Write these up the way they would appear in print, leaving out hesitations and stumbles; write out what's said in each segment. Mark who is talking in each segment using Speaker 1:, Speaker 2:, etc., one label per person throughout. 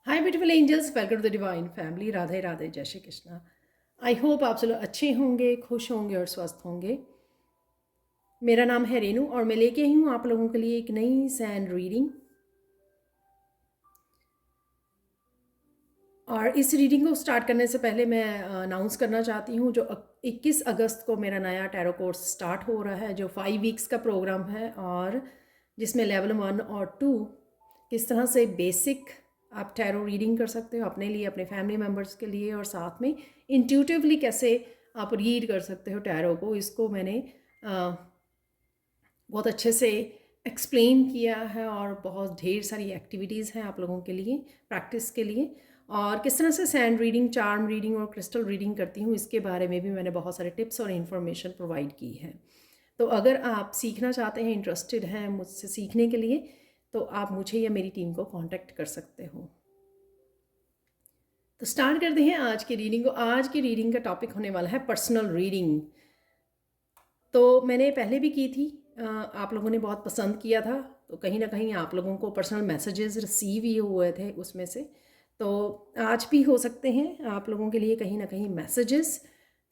Speaker 1: Hi beautiful angels, welcome to the divine family. Radhe Radhe, जय Shri Krishna. I hope आप सब लोग अच्छे होंगे, खुश होंगे और स्वस्थ होंगे। मेरा नाम है रेनू और मैं लेके आई हूँ आप लोगों के लिए एक नई सैंड रीडिंग। और इस रीडिंग को स्टार्ट करने से पहले मैं अनाउंस करना चाहती हूँ, जो 21 अगस्त को मेरा नया टैरो कोर्स स्टार्ट हो रहा है, जो 5 वीक्स का प्रोग्राम है और जिसमें लेवल 1 और 2 किस तरह से बेसिक आप टैरो रीडिंग कर सकते हो अपने लिए, अपने फैमिली मेम्बर्स के लिए, और साथ में इंट्यूटिवली कैसे आप रीड कर सकते हो टैरो को, इसको मैंने बहुत अच्छे से एक्सप्लेन किया है। और बहुत ढेर सारी एक्टिविटीज़ हैं आप लोगों के लिए प्रैक्टिस के लिए। और किस तरह से सैंड रीडिंग, चार्म रीडिंग और क्रिस्टल रीडिंग करती हूँ, इसके बारे में भी मैंने बहुत सारे टिप्स और इन्फॉर्मेशन प्रोवाइड की है। तो अगर आप सीखना चाहते हैं, इंटरेस्टेड हैं मुझसे सीखने के लिए, तो आप मुझे या मेरी टीम को कांटेक्ट कर सकते हो। तो स्टार्ट करते हैं आज की रीडिंग को। आज की रीडिंग का टॉपिक होने वाला है पर्सनल रीडिंग। तो मैंने पहले भी की थी, आप लोगों ने बहुत पसंद किया था, तो कहीं ना कहीं आप लोगों को पर्सनल मैसेजेस रिसीव ही हुए थे उसमें से। तो आज भी हो सकते हैं आप लोगों के लिए कहीं ना कहीं मैसेजेस।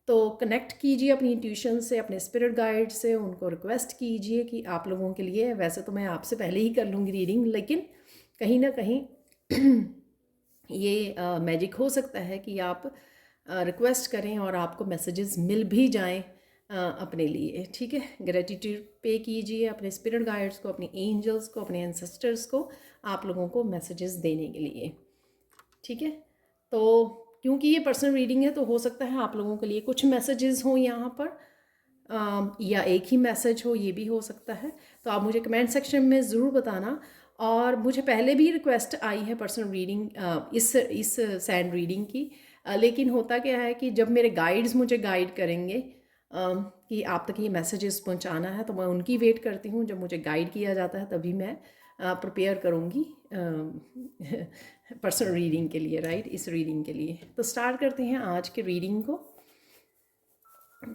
Speaker 1: तो कनेक्ट कीजिए अपनी ट्यूशन से, अपने स्पिरिट गाइड से, उनको रिक्वेस्ट कीजिए कि आप लोगों के लिए, वैसे तो मैं आपसे पहले ही कर लूँगी रीडिंग, लेकिन कहीं ना कहीं ये मैजिक हो सकता है कि आप रिक्वेस्ट करें और आपको मैसेजेस मिल भी जाएं अपने लिए। ठीक है, ग्रेटिट्यूड पे कीजिए अपने स्पिरिट गाइड्स को, अपने एंजल्स को, अपने एंसेस्टर्स को, आप लोगों को मैसेजेस देने के लिए। ठीक है, तो क्योंकि ये पर्सनल रीडिंग है तो हो सकता है आप लोगों के लिए कुछ मैसेजेस हों यहाँ पर, या एक ही मैसेज हो, ये भी हो सकता है। तो आप मुझे कमेंट सेक्शन में ज़रूर बताना। और मुझे पहले भी रिक्वेस्ट आई है पर्सनल रीडिंग, इस सैंड रीडिंग की, लेकिन होता क्या है कि जब मेरे गाइड्स मुझे गाइड करेंगे कि आप तक ये मैसेजेस पहुंचाना है, तो मैं उनकी वेट करती हूँ। जब मुझे गाइड किया जाता है तभी मैं प्रिपेयर करूँगी पर्सनल रीडिंग के लिए, राइट, इस रीडिंग के लिए। तो स्टार्ट करते हैं आज के रीडिंग को।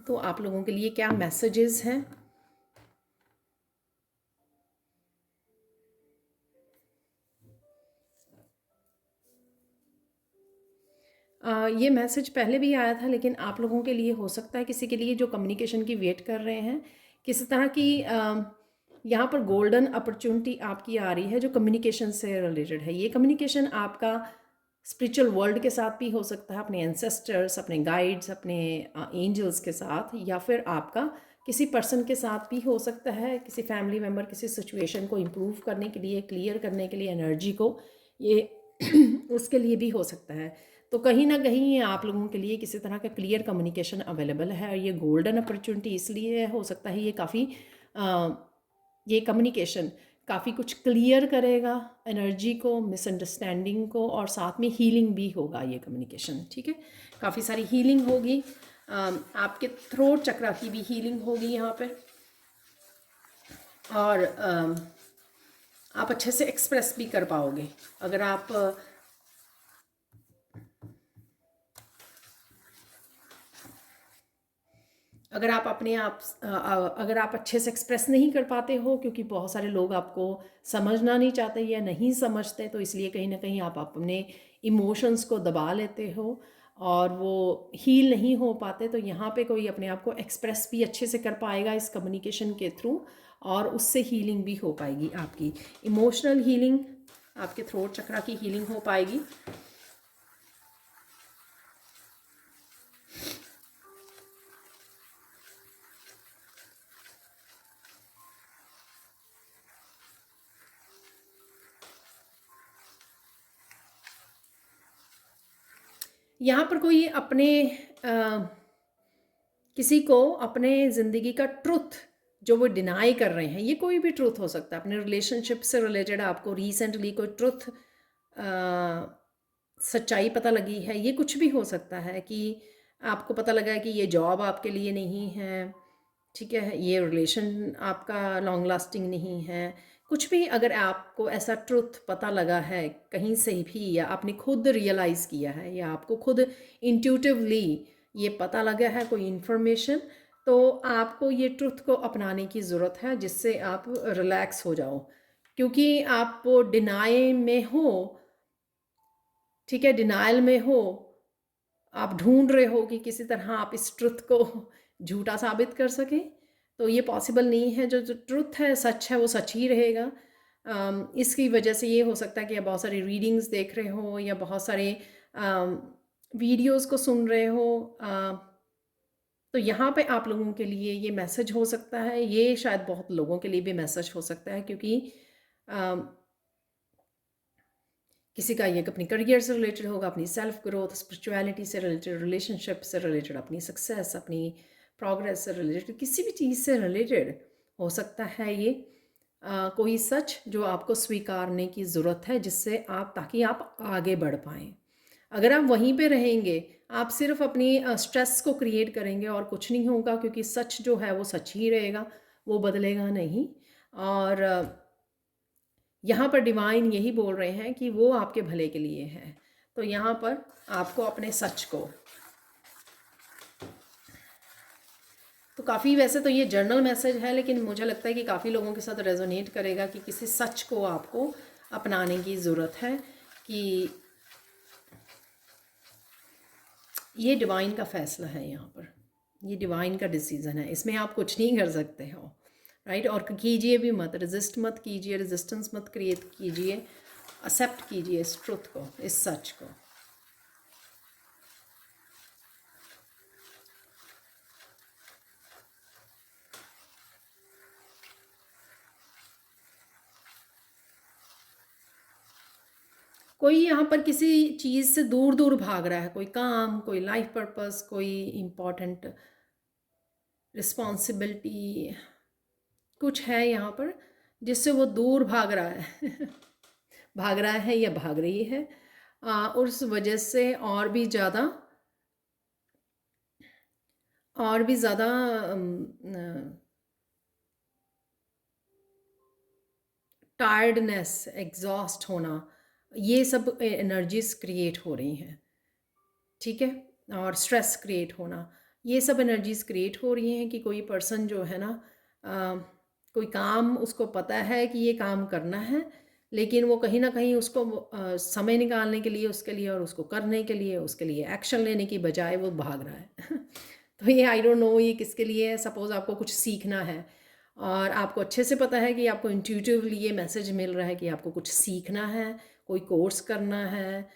Speaker 1: तो आप लोगों के लिए क्या मैसेजेस हैं। ये मैसेज पहले भी आया था, लेकिन आप लोगों के लिए हो सकता है किसी के लिए जो कम्युनिकेशन की वेट कर रहे हैं, किसी तरह की यहाँ पर गोल्डन अपॉर्चुनिटी आपकी आ रही है जो कम्युनिकेशन से रिलेटेड है। ये कम्युनिकेशन आपका स्पिरिचुअल वर्ल्ड के साथ भी हो सकता है, अपने एंसेस्टर्स, अपने गाइड्स, अपने एंजल्स के साथ, या फिर आपका किसी पर्सन के साथ भी हो सकता है, किसी फैमिली मेम्बर, किसी सिचुएशन को इम्प्रूव करने के लिए, क्लियर करने के लिए, एनर्जी को, ये उसके लिए भी हो सकता है। तो कहीं ना कहीं ये आप लोगों के लिए किसी तरह का क्लियर कम्युनिकेशन अवेलेबल है। और ये गोल्डन अपॉर्चुनिटी इसलिए हो सकता है, ये काफ़ी ये कम्युनिकेशन काफ़ी कुछ क्लियर करेगा एनर्जी को, मिसअंडरस्टैंडिंग को, और साथ में हीलिंग भी होगा ये कम्युनिकेशन। ठीक है, काफ़ी सारी हीलिंग होगी, आपके थ्रोट चक्रा की भी हीलिंग होगी यहाँ पे। और आप अच्छे से एक्सप्रेस भी कर पाओगे अगर आप अगर आप अपने आप अगर आप अच्छे से एक्सप्रेस नहीं कर पाते हो, क्योंकि बहुत सारे लोग आपको समझना नहीं चाहते या नहीं समझते, तो इसलिए कहीं ना कहीं आप अपने इमोशंस को दबा लेते हो और वो हील नहीं हो पाते। तो यहाँ पे कोई अपने आप को एक्सप्रेस भी अच्छे से कर पाएगा इस कम्युनिकेशन के थ्रू, और उससे हीलिंग भी हो पाएगी आपकी इमोशनल हीलिंग, आपके थ्रोट चक्रा की हीलिंग हो पाएगी। यहाँ पर कोई अपने किसी को अपने ज़िंदगी का ट्रुथ जो वो डिनाई कर रहे हैं, ये कोई भी ट्रुथ हो सकता है, अपने रिलेशनशिप से रिलेटेड आपको रिसेंटली कोई ट्रुथ, सच्चाई पता लगी है, ये कुछ भी हो सकता है कि आपको पता लगा है कि ये जॉब आपके लिए नहीं है, ठीक है, ये रिलेशन आपका लॉन्ग लास्टिंग नहीं है, कुछ भी। अगर आपको ऐसा ट्रुथ पता लगा है कहीं से भी, या आपने खुद रियलाइज़ किया है, या आपको खुद इंट्यूटिवली ये पता लगा है कोई इन्फॉर्मेशन, तो आपको ये ट्रुथ को अपनाने की ज़रूरत है, जिससे आप रिलैक्स हो जाओ। क्योंकि आप वो डिनाई में हो ठीक है, डिनायल में हो, आप ढूंढ रहे हो कि किसी तरह आप इस ट्रुथ को झूठा साबित कर सकें, तो ये पॉसिबल नहीं है। जो जो ट्रुथ है, सच है, वो सच ही रहेगा। इसकी वजह से ये हो सकता है कि आप बहुत सारी रीडिंग्स देख रहे हो या बहुत सारे वीडियोस को सुन रहे हो। तो यहाँ पे आप लोगों के लिए ये मैसेज हो सकता है, ये शायद बहुत लोगों के लिए भी मैसेज हो सकता है, क्योंकि किसी का ये अपनी करियर से रिलेटेड होगा, अपनी सेल्फ ग्रोथ, स्पिरिचुअलिटी से रिलेटेड, रिलेशनशिप से रिलेटेड, अपनी सक्सेस, अपनी प्रोग्रेस से रिलेटेड, किसी भी चीज़ से रिलेटेड हो सकता है ये कोई सच जो आपको स्वीकारने की ज़रूरत है, जिससे आप, ताकि आप आगे बढ़ पाएँ। अगर आप वहीं पे रहेंगे, आप सिर्फ अपनी स्ट्रेस को क्रिएट करेंगे और कुछ नहीं होगा, क्योंकि सच जो है वो सच ही रहेगा, वो बदलेगा नहीं। और यहाँ पर डिवाइन यही बोल रहे हैं कि वो आपके भले के लिए है। तो यहाँ पर आपको अपने सच को, तो काफ़ी, वैसे तो ये जर्नल मैसेज है, लेकिन मुझे लगता है कि काफ़ी लोगों के साथ रेजोनेट करेगा कि किसी सच को आपको अपनाने की ज़रूरत है, कि ये डिवाइन का फ़ैसला है, यहाँ पर ये डिवाइन का डिसीज़न है, इसमें आप कुछ नहीं कर सकते हो, राइट। और कीजिए भी मत, रेजिस्ट मत कीजिए, रेजिस्टेंस मत क्रिएट कीजिए, एक्सेप्ट कीजिए इस ट्रुथ को, इस सच को। कोई यहाँ पर किसी चीज़ से दूर दूर भाग रहा है, कोई काम, कोई लाइफ पर्पस, कोई इम्पोर्टेंट रिस्पॉन्सिबिलिटी, कुछ है यहाँ पर जिससे वो दूर भाग रहा है भाग रहा है या भाग रही है, उस वजह से और भी ज़्यादा टायर्डनेस, एग्जॉस्ट होना, ये सब एनर्जीज क्रिएट हो रही हैं, ठीक है। और स्ट्रेस क्रिएट होना, ये सब एनर्जीज क्रिएट हो रही हैं कि कोई पर्सन जो है ना, कोई काम उसको पता है कि ये काम करना है, लेकिन वो कहीं ना कहीं उसको समय निकालने के लिए, उसके लिए और उसको करने के लिए, उसके लिए एक्शन लेने की बजाय वो भाग रहा है तो ये आई डोंट नो ये किसके लिए है। सपोज़ आपको कुछ सीखना है और आपको अच्छे से पता है कि आपको इंट्यूटिवली ये मैसेज मिल रहा है कि आपको कुछ सीखना है, कोई कोर्स करना है,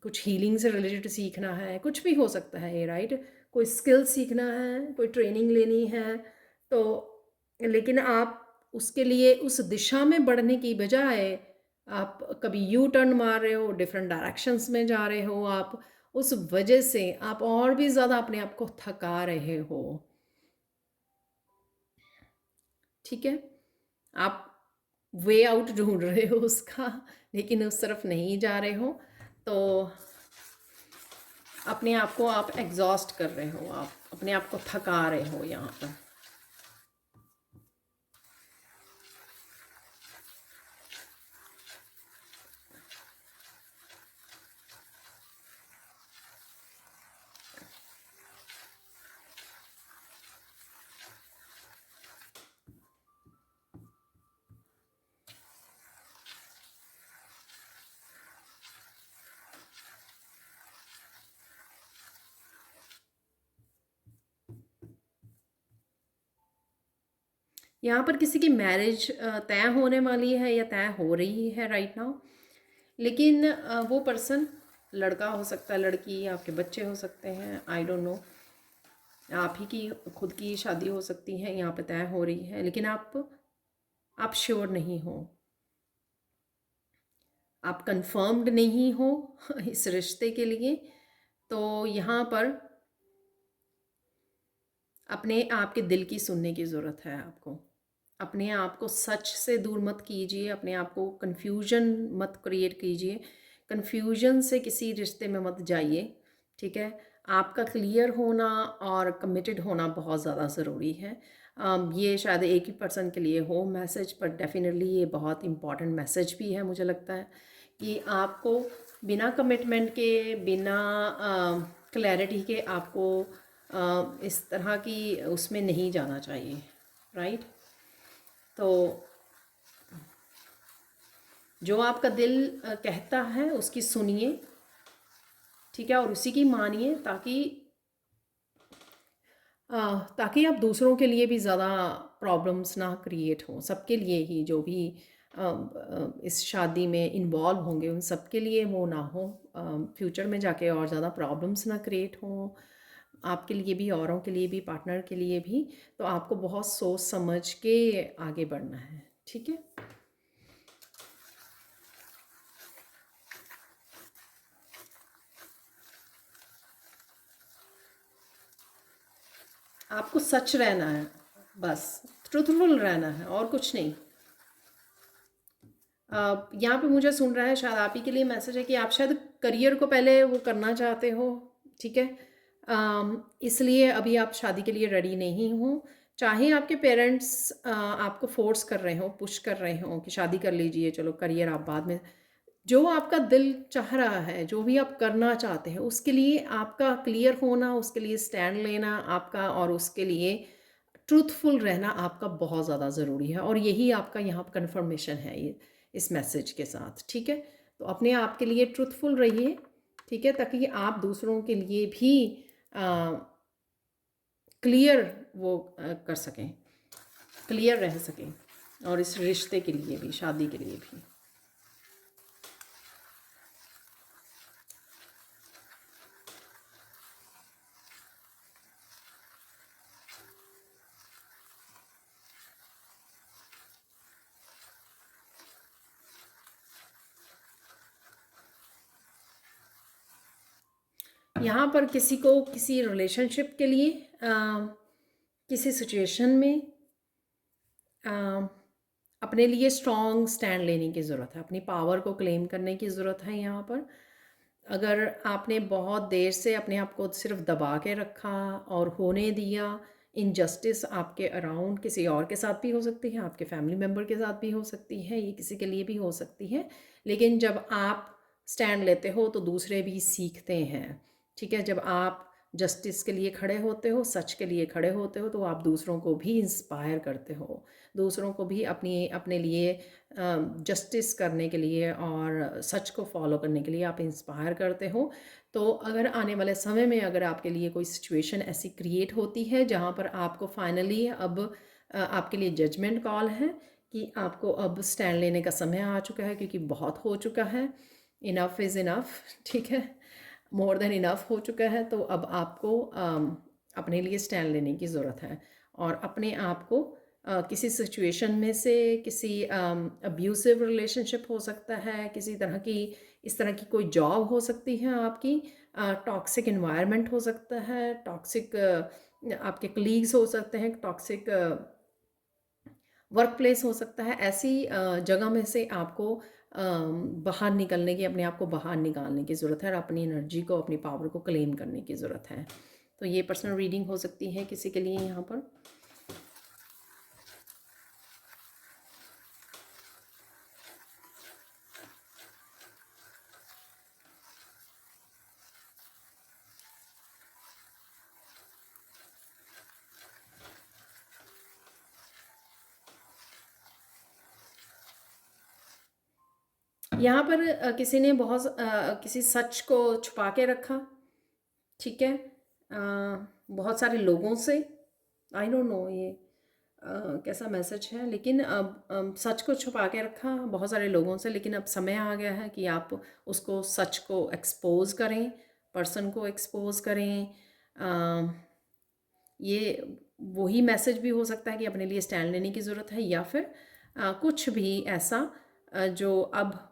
Speaker 1: कुछ हीलिंग से रिलेटेड सीखना है, कुछ भी हो सकता है ये, राइट। कोई स्किल सीखना है, कोई ट्रेनिंग लेनी है, तो लेकिन आप उसके लिए उस दिशा में बढ़ने की बजाय आप कभी यू टर्न मार रहे हो, डिफरेंट डायरेक्शंस में जा रहे हो, आप उस वजह से आप और भी ज़्यादा अपने आप को थका रहे हो, ठीक है। आप वे आउट ढूंढ रहे हो उसका, लेकिन उस तरफ नहीं जा रहे हो, तो अपने आप को आप एग्जॉस्ट कर रहे हो, आप अपने आप को थका रहे हो यहाँ पर। यहाँ पर किसी की मैरिज तय होने वाली है या तय हो रही है राइट नाउ, लेकिन वो पर्सन लड़का हो सकता है, लड़की, आपके बच्चे हो सकते हैं, आई डोंट नो, आप ही की खुद की शादी हो सकती है, यहाँ पे तय हो रही है, लेकिन आप श्योर नहीं हो, आप कंफर्म्ड नहीं हो इस रिश्ते के लिए। तो यहाँ पर अपने आप के दिल की सुनने की ज़रूरत है आपको। अपने आप को सच से दूर मत कीजिए, अपने आप को कन्फ्यूजन मत क्रिएट कीजिए, कन्फ्यूजन से किसी रिश्ते में मत जाइए, ठीक है। आपका क्लियर होना और कमिटेड होना बहुत ज़्यादा ज़रूरी है। ये शायद एक ही पर्सन के लिए हो मैसेज, पर डेफिनेटली ये बहुत इम्पॉर्टेंट मैसेज भी है। मुझे लगता है कि आपको बिना कमिटमेंट के, बिना क्लैरिटी के आपको इस तरह की उसमें नहीं जाना चाहिए, राइट। तो जो आपका दिल कहता है उसकी सुनिए, ठीक है, और उसी की मानिए, ताकि आप दूसरों के लिए भी ज़्यादा प्रॉब्लम्स ना क्रिएट हों। सबके लिए ही, जो भी इस शादी में इन्वॉल्व होंगे उन सब के लिए वो ना हो, फ्यूचर में जाके और ज़्यादा प्रॉब्लम्स ना क्रिएट हों, आपके लिए भी, औरों के लिए भी, पार्टनर के लिए भी। तो आपको बहुत सोच समझ के आगे बढ़ना है, ठीक है। आपको सच रहना है, बस ट्रूथफुल रहना है और कुछ नहीं। यहाँ पे मुझे सुन रहा है, शायद आप ही के लिए मैसेज है कि आप शायद करियर को पहले वो करना चाहते हो, ठीक है। इसलिए अभी आप शादी के लिए रेडी नहीं हो। चाहे आपके पेरेंट्स आपको फोर्स कर रहे हो, पुश कर रहे हो कि शादी कर लीजिए, चलो करियर आप बाद में, जो आपका दिल चाह रहा है, जो भी आप करना चाहते हैं, उसके लिए आपका क्लियर होना, उसके लिए स्टैंड लेना आपका, और उसके लिए ट्रूथफुल रहना आपका बहुत ज़्यादा ज़रूरी है। और यही आपका यहाँ कन्फर्मेशन है ये इस मैसेज के साथ, ठीक है। तो अपने आप के लिए ट्रूथफुल रहिए, ठीक है, ताकि आप दूसरों के लिए भी क्लियर वो कर सकें, क्लियर रह सकें, और इस रिश्ते के लिए भी, शादी के लिए भी। यहाँ पर किसी को किसी रिलेशनशिप के लिए किसी सिचुएशन में अपने लिए स्ट्रॉन्ग स्टैंड लेने की ज़रूरत है, अपनी पावर को क्लेम करने की ज़रूरत है यहाँ पर। अगर आपने बहुत देर से अपने आप को सिर्फ दबा के रखा और होने दिया, इनजस्टिस आपके अराउंड किसी और के साथ भी हो सकती है, आपके फैमिली मेम्बर के साथ भी हो सकती है, ये किसी के लिए भी हो सकती है, लेकिन जब आप स्टैंड लेते हो तो दूसरे भी सीखते हैं, ठीक है। जब आप जस्टिस के लिए खड़े होते हो, सच के लिए खड़े होते हो, तो आप दूसरों को भी इंस्पायर करते हो, दूसरों को भी अपने लिए जस्टिस करने के लिए और सच को फॉलो करने के लिए आप इंस्पायर करते हो। तो अगर आने वाले समय में अगर आपके लिए कोई सिचुएशन ऐसी क्रिएट होती है जहाँ पर आपको फाइनली अब आपके लिए जजमेंट कॉल है कि आपको अब स्टैंड लेने का समय आ चुका है, क्योंकि बहुत हो चुका है, इनफ इज़ इनफ, ठीक है, मोर देन इनफ हो चुका है। तो अब आपको अपने लिए स्टैंड लेने की ज़रूरत है, और अपने आप को किसी सिचुएशन में से, किसी अब्यूसिव रिलेशनशिप हो सकता है, किसी तरह की, इस तरह की कोई जॉब हो सकती है आपकी, टॉक्सिक इन्वायरमेंट हो सकता है, टॉक्सिक आपके कलीग्स हो सकते हैं, टॉक्सिक वर्क प्लेस हो सकता है। ऐसी जगह में से आपको बाहर निकलने की, अपने आप को बाहर निकालने की ज़रूरत है, और अपनी एनर्जी को, अपनी पावर को क्लेम करने की ज़रूरत है। तो ये पर्सनल रीडिंग हो सकती है किसी के लिए यहाँ पर। यहाँ पर किसी ने किसी सच को छुपा के रखा, ठीक है, बहुत सारे लोगों से। आई डोंट नो ये कैसा मैसेज है, लेकिन अब सच को छुपा के रखा बहुत सारे लोगों से, लेकिन अब समय आ गया है कि आप उसको, सच को एक्सपोज करें, पर्सन को एक्सपोज करें। ये वही मैसेज भी हो सकता है कि अपने लिए स्टैंड लेने की ज़रूरत है, या फिर कुछ भी ऐसा जो अब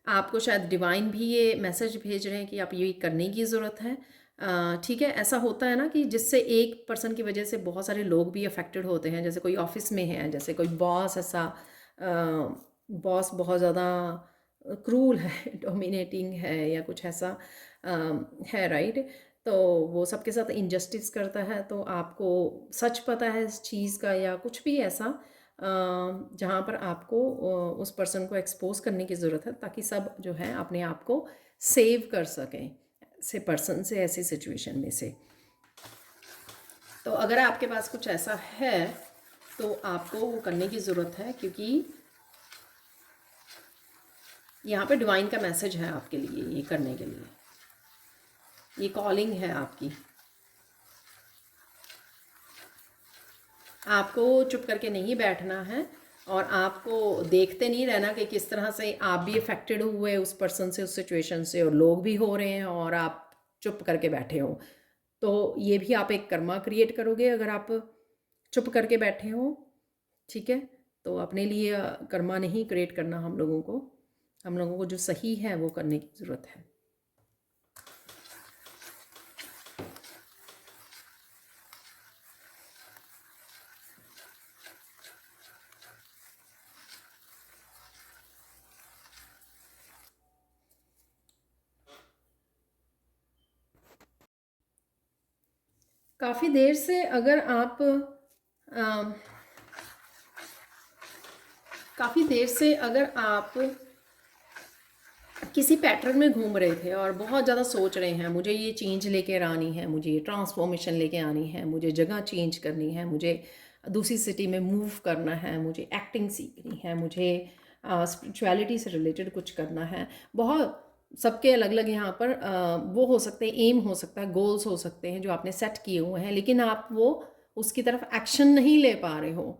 Speaker 1: आपको शायद डिवाइन भी ये मैसेज भेज रहे हैं कि आप ये करने की ज़रूरत है, ठीक है। ऐसा होता है ना कि जिससे एक पर्सन की वजह से बहुत सारे लोग भी अफेक्टेड होते हैं, जैसे कोई ऑफिस में है, जैसे कोई बॉस ऐसा, बॉस बहुत ज़्यादा क्रूल है, डोमिनेटिंग है, या कुछ ऐसा है, राइट। तो वो सबके साथ इनजस्टिस करता है, तो आपको सच पता है इस चीज़ का, या कुछ भी ऐसा जहाँ पर आपको उस पर्सन को एक्सपोज करने की ज़रूरत है, ताकि सब जो है अपने आप को सेव कर सकें ऐसे पर्सन से, ऐसी सिचुएशन में से। तो अगर आपके पास कुछ ऐसा है तो आपको वो करने की ज़रूरत है, क्योंकि यहाँ पे डिवाइन का मैसेज है आपके लिए ये करने के लिए, ये कॉलिंग है आपकी। आपको चुप करके नहीं बैठना है और आपको देखते नहीं रहना कि किस तरह से आप भी अफेक्टेड हुए उस पर्सन से, उस सिचुएशन से, और लोग भी हो रहे हैं और आप चुप करके बैठे हो। तो ये भी आप एक कर्मा क्रिएट करोगे अगर आप चुप करके बैठे हो। ठीक है, तो अपने लिए कर्मा नहीं क्रिएट करना हम लोगों को जो सही है वो करने की ज़रूरत है। काफ़ी देर से अगर आप काफ़ी देर से अगर आप किसी पैटर्न में घूम रहे थे और बहुत ज़्यादा सोच रहे हैं, मुझे ये चेंज लेके आनी है, मुझे ये ट्रांसफॉर्मेशन लेके आनी है, मुझे जगह चेंज करनी है, मुझे दूसरी सिटी में मूव करना है, मुझे एक्टिंग सीखनी है, मुझे स्पिरिचुअलिटी से रिलेटेड कुछ करना है। बहुत सबके अलग अलग यहाँ पर वो हो सकते हैं, एम हो सकता है, गोल्स हो सकते हैं जो आपने सेट किए हुए हैं, लेकिन आप वो उसकी तरफ एक्शन नहीं ले पा रहे हो।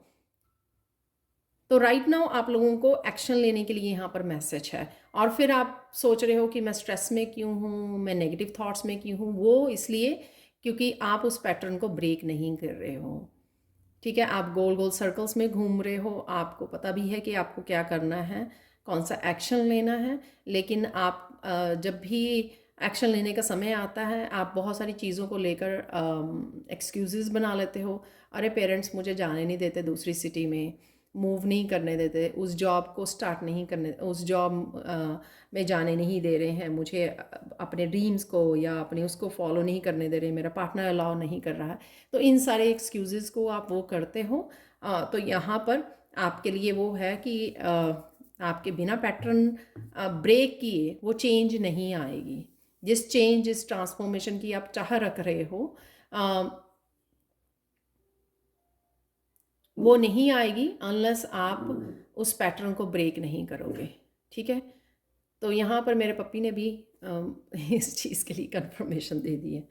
Speaker 1: तो राइट नाउ आप लोगों को एक्शन लेने के लिए यहाँ पर मैसेज है। और फिर आप सोच रहे हो कि मैं स्ट्रेस में क्यों हूँ, मैं नेगेटिव थॉट्स में क्यों हूँ, वो इसलिए क्योंकि आप उस पैटर्न को ब्रेक नहीं कर रहे हो। ठीक है, आप गोल गोल सर्कल्स में घूम रहे हो, आपको पता भी है कि आपको क्या करना है, कौन सा एक्शन लेना है, लेकिन आप जब भी एक्शन लेने का समय आता है आप बहुत सारी चीज़ों को लेकर एक्सक्यूज़ेस बना लेते हो। अरे पेरेंट्स मुझे जाने नहीं देते, दूसरी सिटी में मूव नहीं करने देते, उस जॉब को स्टार्ट नहीं करने, उस जॉब में जाने नहीं दे रहे हैं मुझे, अपने ड्रीम्स को या अपने उसको फॉलो नहीं करने दे रहे, मेरा पार्टनर अलाउ नहीं कर रहा है। तो इन सारे एक्सक्यूज़ेस को आप वो करते हो। तो यहाँ पर आपके लिए वो है कि आपके बिना पैटर्न ब्रेक किए वो चेंज नहीं आएगी। जिस चेंज, जिस ट्रांसफॉर्मेशन की आप चाह रख रहे हो वो नहीं आएगी अनलेस आप उस पैटर्न को ब्रेक नहीं करोगे। ठीक है, तो यहाँ पर मेरे पप्पी ने भी इस चीज़ के लिए कंफर्मेशन दे दी है।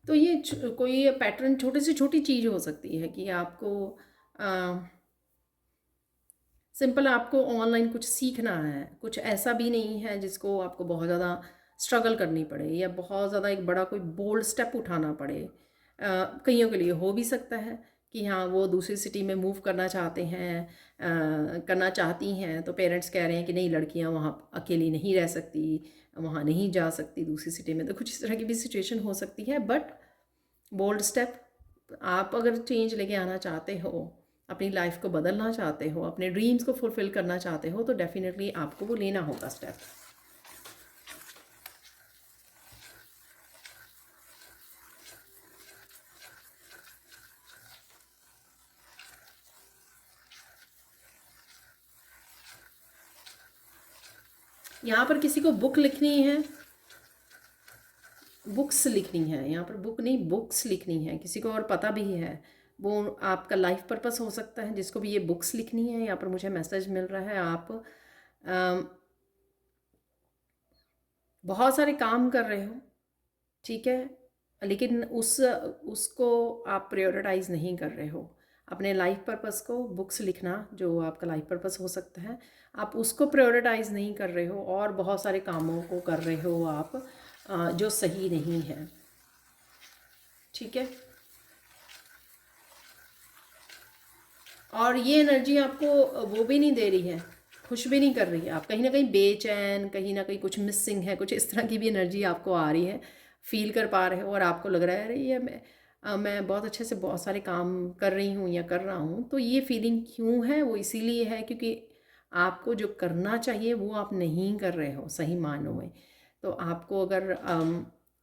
Speaker 1: तो ये कोई पैटर्न छोटी से छोटी चीज़ हो सकती है कि आपको सिंपल आपको ऑनलाइन कुछ सीखना है, कुछ ऐसा भी नहीं है जिसको आपको बहुत ज़्यादा स्ट्रगल करनी पड़े या बहुत ज़्यादा एक बड़ा कोई बोल्ड स्टेप उठाना पड़े। कईयों के लिए हो भी सकता है कि हाँ वो दूसरी सिटी में मूव करना चाहते हैं, करना चाहती हैं, तो पेरेंट्स कह रहे हैं कि नहीं लड़कियां वहाँ अकेली नहीं रह सकती, वहाँ नहीं जा सकती दूसरी सिटी में, तो कुछ इस तरह की भी सिचुएशन हो सकती है। बट बोल्ड स्टेप, आप अगर चेंज लेके आना चाहते हो, अपनी लाइफ को बदलना चाहते हो, अपने ड्रीम्स को फुलफिल करना चाहते हो, तो डेफिनेटली आपको वो लेना होगा स्टेप। यहाँ पर किसी को बुक लिखनी है, बुक्स लिखनी है, यहाँ पर बुक नहीं बुक्स लिखनी है, किसी को और पता भी है, वो आपका लाइफ पर्पस हो सकता है जिसको भी ये बुक्स लिखनी है। यहाँ पर मुझे मैसेज मिल रहा है आप बहुत सारे काम कर रहे हो, ठीक है, लेकिन उसको आप प्रायोरिटाइज नहीं कर रहे हो, अपने लाइफ पर्पस को, बुक्स लिखना जो आपका लाइफ पर्पस हो सकता है, आप उसको प्रायोरिटाइज नहीं कर रहे हो और बहुत सारे कामों को कर रहे हो आप जो सही नहीं है। ठीक है, और ये एनर्जी आपको वो भी नहीं दे रही है, खुश भी नहीं कर रही है, आप कहीं ना कहीं बेचैन, कहीं ना कहीं कुछ मिसिंग है, कुछ इस तरह की भी एनर्जी आपको आ रही है, फील कर पा रहे हो, और आपको लग रहा है अरे ये मैं बहुत अच्छे से बहुत सारे काम कर रही हूँ या कर रहा हूँ। तो ये फीलिंग क्यों है, वो इसीलिए है क्योंकि आपको जो करना चाहिए वो आप नहीं कर रहे हो सही मायनों में। तो आपको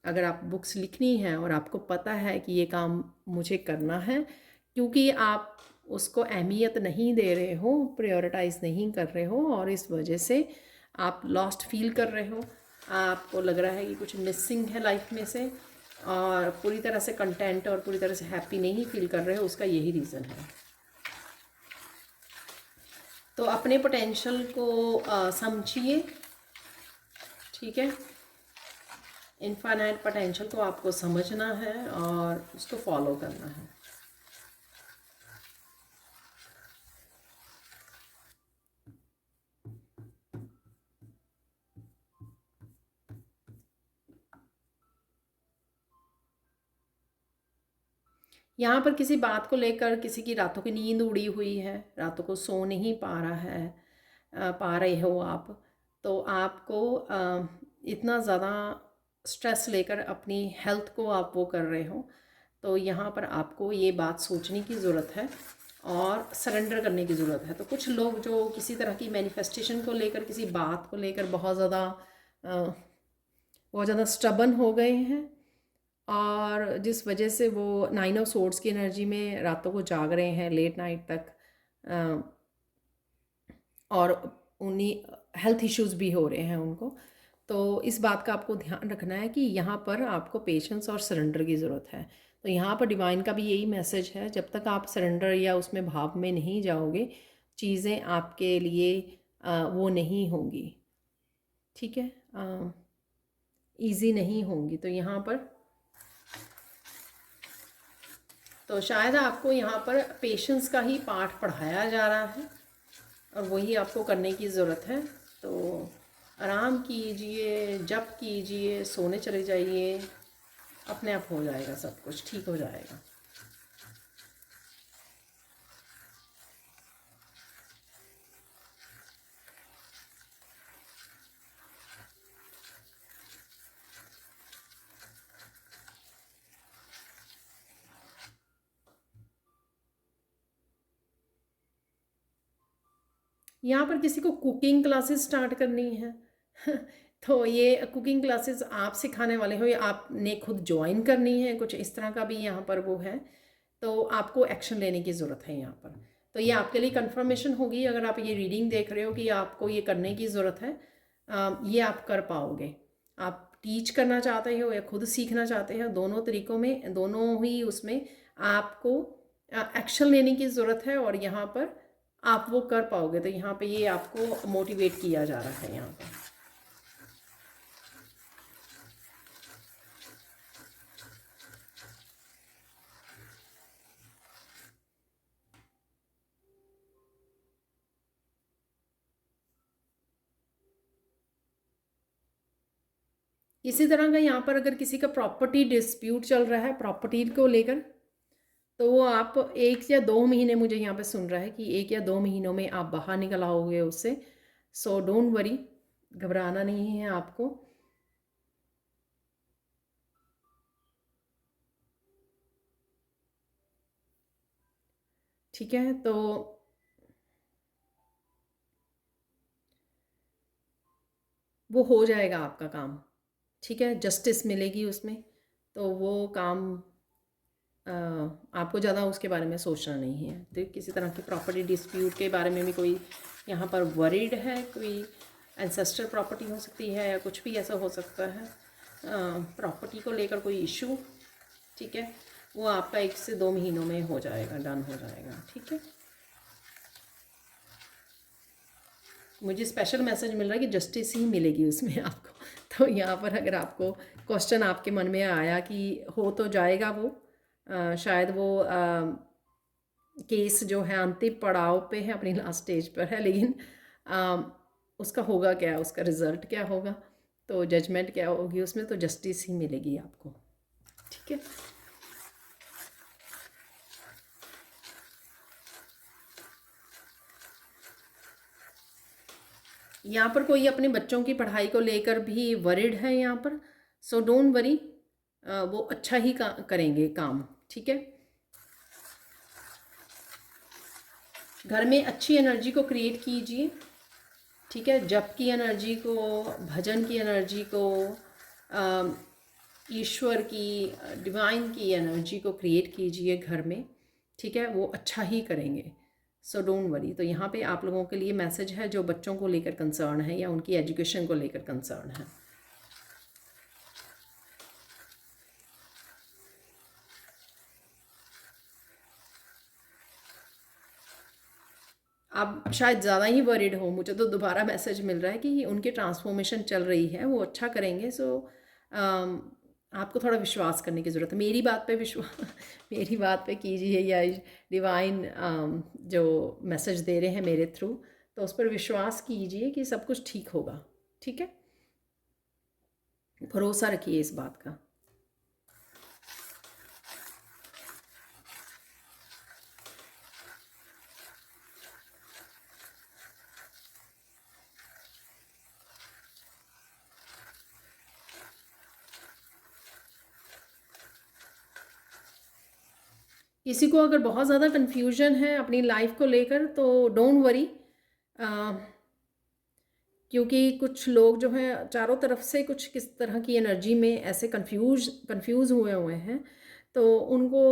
Speaker 1: अगर आप बुक्स लिखनी है और आपको पता है कि ये काम मुझे करना है, क्योंकि आप उसको अहमियत नहीं दे रहे हो, प्रायोरिटाइज नहीं कर रहे हो, और इस वजह से आप लॉस्ट फील कर रहे हो, आपको लग रहा है कि कुछ मिसिंग है लाइफ में से, और पूरी तरह से कंटेंट और पूरी तरह से हैप्पी नहीं फील कर रहे हो, उसका यही रीज़न है। तो अपने पोटेंशियल को समझिए, ठीक है। इनफाइनाइट पोटेंशियल को आपको समझना है और उसको फॉलो करना है। यहाँ पर किसी बात को लेकर किसी की रातों की नींद उड़ी हुई है, रातों को सो नहीं पा रहा है, पा रहे हो आप, तो आपको इतना ज़्यादा स्ट्रेस लेकर अपनी हेल्थ को आप वो कर रहे हो, तो यहाँ पर आपको ये बात सोचने की ज़रूरत है और सरेंडर करने की ज़रूरत है। तो कुछ लोग जो किसी तरह की मैनिफेस्टेशन को लेकर, किसी बात को लेकर बहुत ज़्यादा स्टबन हो गए हैं, और जिस वजह से वो 9 ऑफ सोर्ड्स की एनर्जी में रातों को जाग रहे हैं लेट नाइट तक, और उन्हीं हेल्थ इश्यूज़ भी हो रहे हैं उनको। तो इस बात का आपको ध्यान रखना है कि यहाँ पर आपको पेशेंस और सरेंडर की ज़रूरत है। तो यहाँ पर डिवाइन का भी यही मैसेज है, जब तक आप सरेंडर या उसमें भाव में नहीं जाओगे, चीज़ें आपके लिए वो नहीं होंगी, ठीक है, ईजी नहीं होंगी। तो यहाँ पर तो शायद आपको यहाँ पर पेशेंस का ही पाठ पढ़ाया जा रहा है और वही आपको करने की ज़रूरत है। तो आराम कीजिए, जप कीजिए, सोने चले जाइए, अपने आप हो जाएगा, सब कुछ ठीक हो जाएगा। यहाँ पर किसी को कुकिंग क्लासेस स्टार्ट करनी है तो ये कुकिंग क्लासेस आप सिखाने वाले हो या आपने खुद ज्वाइन करनी है, कुछ इस तरह का भी यहाँ पर वो है। तो आपको एक्शन लेने की ज़रूरत है यहाँ पर। तो ये आपके लिए कंफर्मेशन होगी, अगर आप ये रीडिंग देख रहे हो कि आपको ये करने की ज़रूरत है, ये आप कर पाओगे। आप टीच करना चाहते हो या खुद सीखना चाहते हो, दोनों तरीक़ों में, दोनों ही उसमें आपको एक्शन लेने की ज़रूरत है, और यहाँ पर आप वो कर पाओगे। तो यहाँ पे ये आपको मोटिवेट किया जा रहा है यहाँ पर। इसी तरह का यहाँ पर अगर किसी का प्रॉपर्टी डिस्प्यूट चल रहा है प्रॉपर्टी को लेकर, तो वो आप 1 या 2 महीने, मुझे यहाँ पे सुन रहा है कि 1 या 2 महीनों में आप बाहर निकल आओगे उससे। सो डोंट वरी, घबराना नहीं है आपको। ठीक है, तो वो हो जाएगा आपका काम, ठीक है, जस्टिस मिलेगी उसमें। तो वो काम आपको ज़्यादा उसके बारे में सोचना नहीं है। तो किसी तरह की प्रॉपर्टी डिस्प्यूट के बारे में भी कोई यहाँ पर वरीड है, कोई एंसेस्टर प्रॉपर्टी हो सकती है या कुछ भी ऐसा हो सकता है, प्रॉपर्टी को लेकर कोई इशू, ठीक है, वो आपका 1 से 2 महीनों में हो जाएगा, डन हो जाएगा, ठीक है। मुझे स्पेशल मैसेज मिल रहा है कि जस्टिस ही मिलेगी उसमें आपको। तो यहाँ पर अगर आपको क्वेश्चन आपके मन में आया कि हो तो जाएगा वो, शायद वो केस जो है अंतिम पड़ाव पे है, अपनी लास्ट स्टेज पर है, लेकिन उसका होगा क्या, उसका रिज़ल्ट क्या होगा, तो जजमेंट क्या होगी उसमें, तो जस्टिस ही मिलेगी आपको, ठीक है। यहाँ पर कोई अपने बच्चों की पढ़ाई को लेकर भी वरिड है यहाँ पर, सो डोंट वरी, वो अच्छा ही करेंगे काम, ठीक है। घर में अच्छी एनर्जी को क्रिएट कीजिए, ठीक है, जप की एनर्जी को, भजन की एनर्जी को, ईश्वर की, डिवाइन की एनर्जी को क्रिएट कीजिए घर में। ठीक है, वो अच्छा ही करेंगे। So don't worry. तो यहाँ पे आप लोगों के लिए मैसेज है जो बच्चों को लेकर कंसर्न है या उनकी एजुकेशन को लेकर कंसर्न है। आप शायद ज़्यादा ही वरीड हो, मुझे तो दोबारा मैसेज मिल रहा है कि उनकी ट्रांसफॉर्मेशन चल रही है, वो अच्छा करेंगे। सो आपको थोड़ा विश्वास करने की ज़रूरत है, मेरी बात पे विश्वास मेरी बात पे कीजिए, या डिवाइन जो मैसेज दे रहे हैं मेरे थ्रू, तो उस पर विश्वास कीजिए कि सब कुछ ठीक होगा। ठीक है, भरोसा रखिए इस बात का। किसी को अगर बहुत ज़्यादा कन्फ्यूजन है अपनी लाइफ को लेकर तो डोंट वरी, क्योंकि कुछ लोग जो हैं चारों तरफ से कुछ किस तरह की एनर्जी में ऐसे कंफ्यूज हुए हैं, तो उनको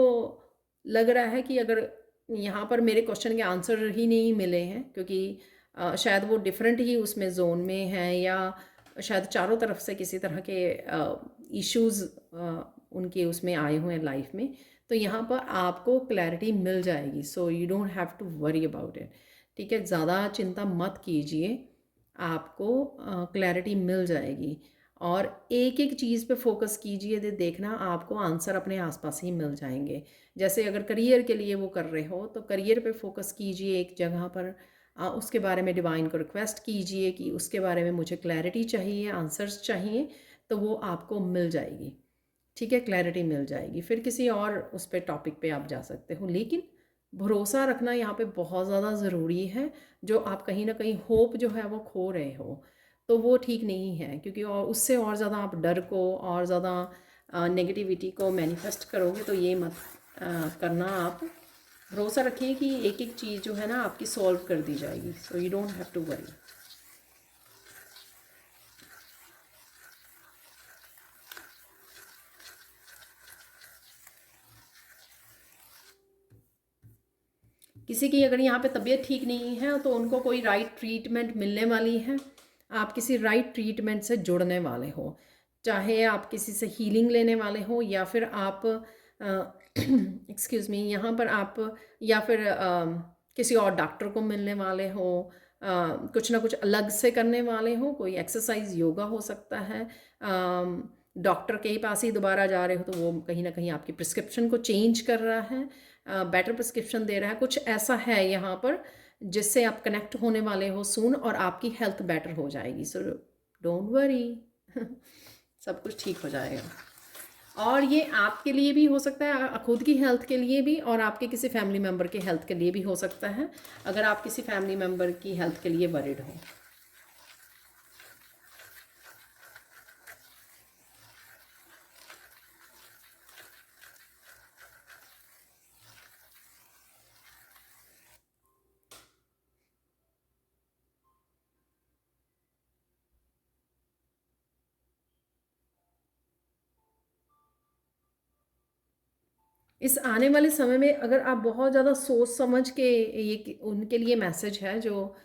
Speaker 1: लग रहा है कि अगर यहाँ पर मेरे क्वेश्चन के आंसर ही नहीं मिले हैं, क्योंकि शायद वो डिफरेंट ही उसमें जोन में हैं, या शायद चारों तरफ से किसी तरह के इश्यूज उनके उसमें आए हुए हैं लाइफ में, तो यहाँ पर आपको क्लैरिटी मिल जाएगी। So you don't have to worry about it. ठीक है, ज़्यादा चिंता मत कीजिए, आपको क्लैरिटी मिल जाएगी। और एक एक चीज़ पे फोकस कीजिए, देखना आपको आंसर अपने आसपास ही मिल जाएंगे। जैसे अगर करियर के लिए वो कर रहे हो तो करियर पे फोकस कीजिए एक जगह पर, उसके बारे में डिवाइन को रिक्वेस्ट कीजिए कि उसके बारे में मुझे क्लैरिटी चाहिए, आंसर्स चाहिए, तो वो आपको मिल जाएगी। ठीक है, क्लैरिटी मिल जाएगी, फिर किसी और उस पर टॉपिक पे आप जा सकते हो। लेकिन भरोसा रखना यहाँ पे बहुत ज़्यादा ज़रूरी है। जो आप कहीं ना कहीं होप जो है वो खो रहे हो, तो वो ठीक नहीं है, क्योंकि और उससे और ज़्यादा आप डर को और ज़्यादा नेगेटिविटी को मैनिफेस्ट करोगे, तो ये मत करना। आप भरोसा रखिए कि एक एक चीज़ जो है ना आपकी सॉल्व कर दी जाएगी। So you don't have to worry. किसी की अगर यहाँ पे तबीयत ठीक नहीं है तो उनको कोई राइट ट्रीटमेंट मिलने वाली है। आप किसी राइट ट्रीटमेंट से जुड़ने वाले हो, चाहे आप किसी से हीलिंग लेने वाले हो, या फिर आप एक्सक्यूज़ मी यहाँ पर आप, या फिर किसी और डॉक्टर को मिलने वाले हो, कुछ ना कुछ अलग से करने वाले हो। कोई एक्सरसाइज योगा हो सकता है, डॉक्टर के पास ही दोबारा जा रहे हो तो वो कहीं ना कहीं आपकी प्रिस्क्रिप्शन को चेंज कर रहा है, बेटर प्रिस्क्रिप्शन दे रहा है, कुछ ऐसा है यहाँ पर जिससे आप कनेक्ट होने वाले हो सून, और आपकी हेल्थ बेटर हो जाएगी। सो डोंट वरी सब कुछ ठीक हो जाएगा। और ये आपके लिए भी हो सकता है, खुद की हेल्थ के लिए भी, और आपके किसी फैमिली मेम्बर के हेल्थ के लिए भी हो सकता है, अगर आप किसी फैमिली मेम्बर की हेल्थ के लिए वरिड हो। इस आने वाले समय में अगर आप बहुत ज़्यादा सोच समझ के, ये उनके लिए मैसेज है जो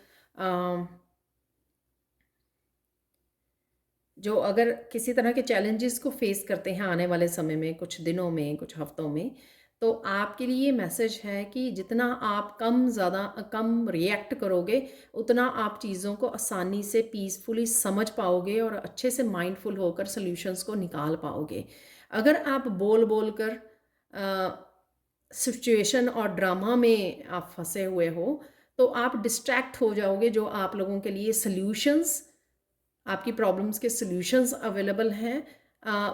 Speaker 1: अगर किसी तरह के चैलेंजेस को फेस करते हैं आने वाले समय में, कुछ दिनों में, कुछ हफ्तों में, तो आपके लिए मैसेज है कि जितना आप कम रिएक्ट करोगे, उतना आप चीज़ों को आसानी से पीसफुली समझ पाओगे और अच्छे से माइंडफुल होकर सॉल्यूशंस को निकाल पाओगे। अगर आप बोल बोल कर सिचुएशन और ड्रामा में आप फंसे हुए हो, तो आप डिस्ट्रैक्ट हो जाओगे। जो आप लोगों के लिए सॉल्यूशंस, आपकी प्रॉब्लम्स के सॉल्यूशंस अवेलेबल हैं,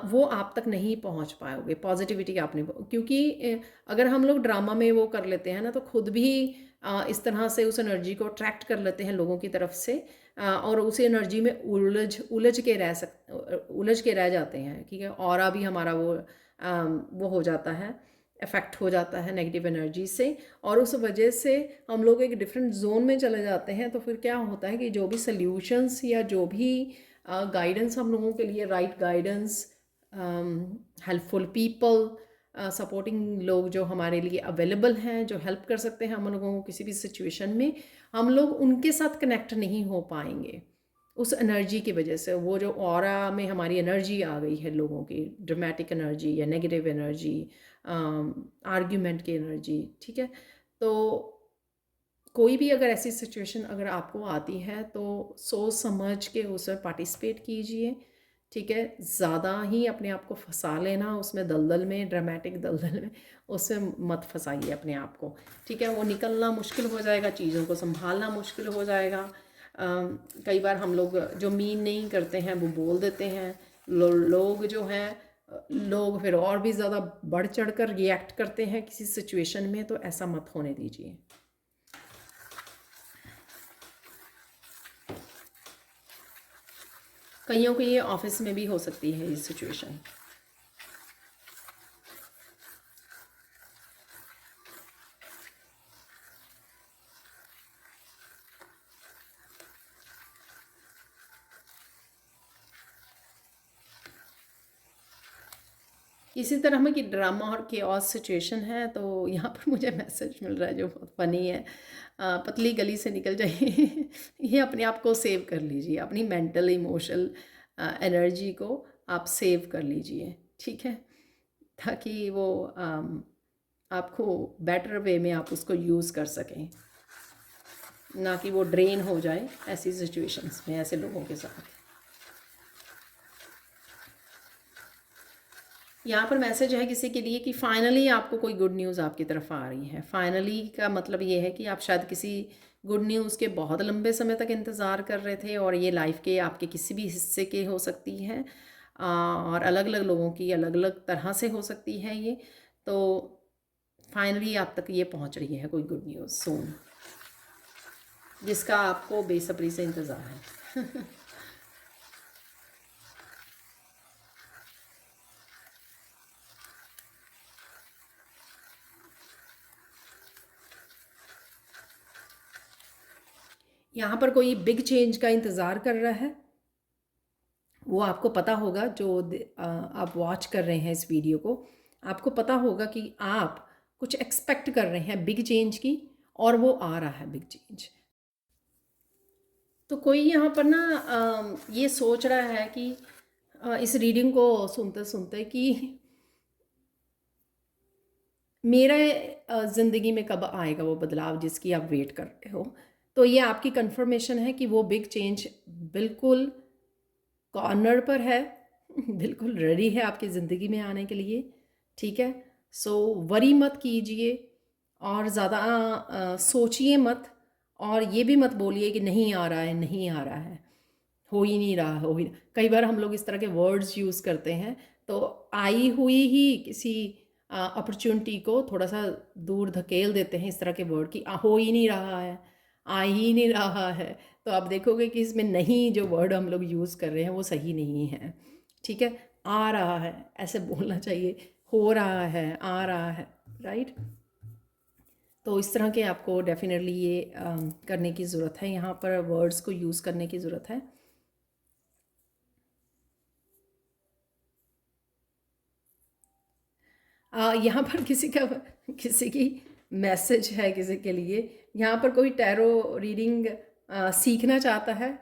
Speaker 1: वो आप तक नहीं पहुंच पाओगे। पॉजिटिविटी आप नहीं, क्योंकि अगर हम लोग ड्रामा में वो कर लेते हैं ना, तो खुद भी इस तरह से उस एनर्जी को अट्रैक्ट कर लेते हैं लोगों की तरफ से, और उसी एनर्जी में उलझ के रह जाते हैं। ठीक है, और अभी हमारा वो हो जाता है, इफ़ेक्ट हो जाता है नेगेटिव एनर्जी से, और उस वजह से हम लोग एक डिफरेंट जोन में चले जाते हैं। तो फिर क्या होता है कि जो भी सल्यूशंस या जो भी गाइडेंस हम लोगों के लिए, right guidance, helpful people, supporting लोग जो हमारे लिए अवेलेबल हैं, जो हेल्प कर सकते हैं हम लोगों को किसी भी सिचुएशन में, हम लोग उनके साथ कनेक्ट नहीं हो पाएंगे उस एनर्जी की वजह से। वो जो ऑरा में हमारी एनर्जी आ गई है लोगों की, ड्रामेटिक एनर्जी या नेगेटिव एनर्जी, आर्ग्यूमेंट की एनर्जी, ठीक है। तो कोई भी अगर ऐसी सिचुएशन अगर आपको आती है तो सोच समझ के उसमें पार्टिसिपेट कीजिए, ठीक है। ज़्यादा ही अपने आप को फंसा लेना उसमें, दलदल में, ड्रामेटिक दलदल में, उसमें मत फंसाइए अपने आप को, ठीक है। वो निकलना मुश्किल हो जाएगा, चीज़ों को संभालना मुश्किल हो जाएगा। कई बार हम लोग जो मीन नहीं करते हैं वो बोल देते हैं, लोग जो हैं, लोग फिर और भी ज़्यादा बढ़ चढ़ कर रिएक्ट करते हैं किसी सिचुएशन में, तो ऐसा मत होने दीजिए। कईयों को ये ऑफिस में भी हो सकती है ये सिचुएशन। इसी तरह में कि ड्रामा और केओस सिचुएशन है, तो यहाँ पर मुझे मैसेज मिल रहा है जो बहुत फनी है। पतली गली से निकल जाइए। ये अपने आप को सेव कर लीजिए, अपनी मेंटल इमोशनल एनर्जी को आप सेव कर लीजिए, ठीक है, ताकि वो आपको बेटर वे में आप उसको यूज़ कर सकें, ना कि वो ड्रेन हो जाए ऐसी सिचुएशंस में, ऐसे लोगों के साथ। यहाँ पर मैसेज है किसी के लिए कि फाइनली आपको कोई गुड न्यूज़ आपकी तरफ आ रही है। फाइनली का मतलब ये है कि आप शायद किसी गुड न्यूज़ के बहुत लंबे समय तक इंतज़ार कर रहे थे, और ये लाइफ के आपके किसी भी हिस्से के हो सकती है, और अलग अलग लोगों की अलग अलग तरह से हो सकती है ये। तो फाइनली आप तक ये पहुँच रही है कोई गुड न्यूज़ सून, जिसका आपको बेसब्री से इंतज़ार है। यहाँ पर कोई बिग चेंज का इंतज़ार कर रहा है, वो आपको पता होगा। जो आप वॉच कर रहे हैं इस वीडियो को, आपको पता होगा कि आप कुछ एक्सपेक्ट कर रहे हैं बिग चेंज की, और वो आ रहा है बिग चेंज। तो कोई यहाँ पर ना ये सोच रहा है कि इस रीडिंग को सुनते सुनते कि मेरा ज़िंदगी में कब आएगा वो बदलाव जिसकी आप वेट कर रहे हो। तो ये आपकी कंफर्मेशन है कि वो बिग चेंज बिल्कुल कॉर्नर पर है, बिल्कुल रेडी है आपकी ज़िंदगी में आने के लिए, ठीक है। सो वरी मत कीजिए, और ज़्यादा सोचिए मत, और ये भी मत बोलिए कि नहीं आ रहा है, नहीं आ रहा है, हो ही नहीं रहा, हो ही। कई बार हम लोग इस तरह के वर्ड्स यूज़ करते हैं, तो आई हुई ही किसी अपॉर्चुनिटी को थोड़ा सा दूर धकेल देते हैं इस तरह के वर्ड की, हो ही नहीं रहा है, आ ही नहीं रहा है। तो आप देखोगे कि इसमें नहीं, जो वर्ड हम लोग यूज़ कर रहे हैं वो सही नहीं है, ठीक है। आ रहा है ऐसे बोलना चाहिए, हो रहा है, आ रहा है, राइट। तो इस तरह के आपको डेफिनेटली ये करने की ज़रूरत है, यहाँ पर वर्ड्स को यूज़ करने की ज़रूरत है। यहाँ पर किसी की मैसेज है किसी के लिए। यहाँ पर कोई टैरो रीडिंग सीखना चाहता है,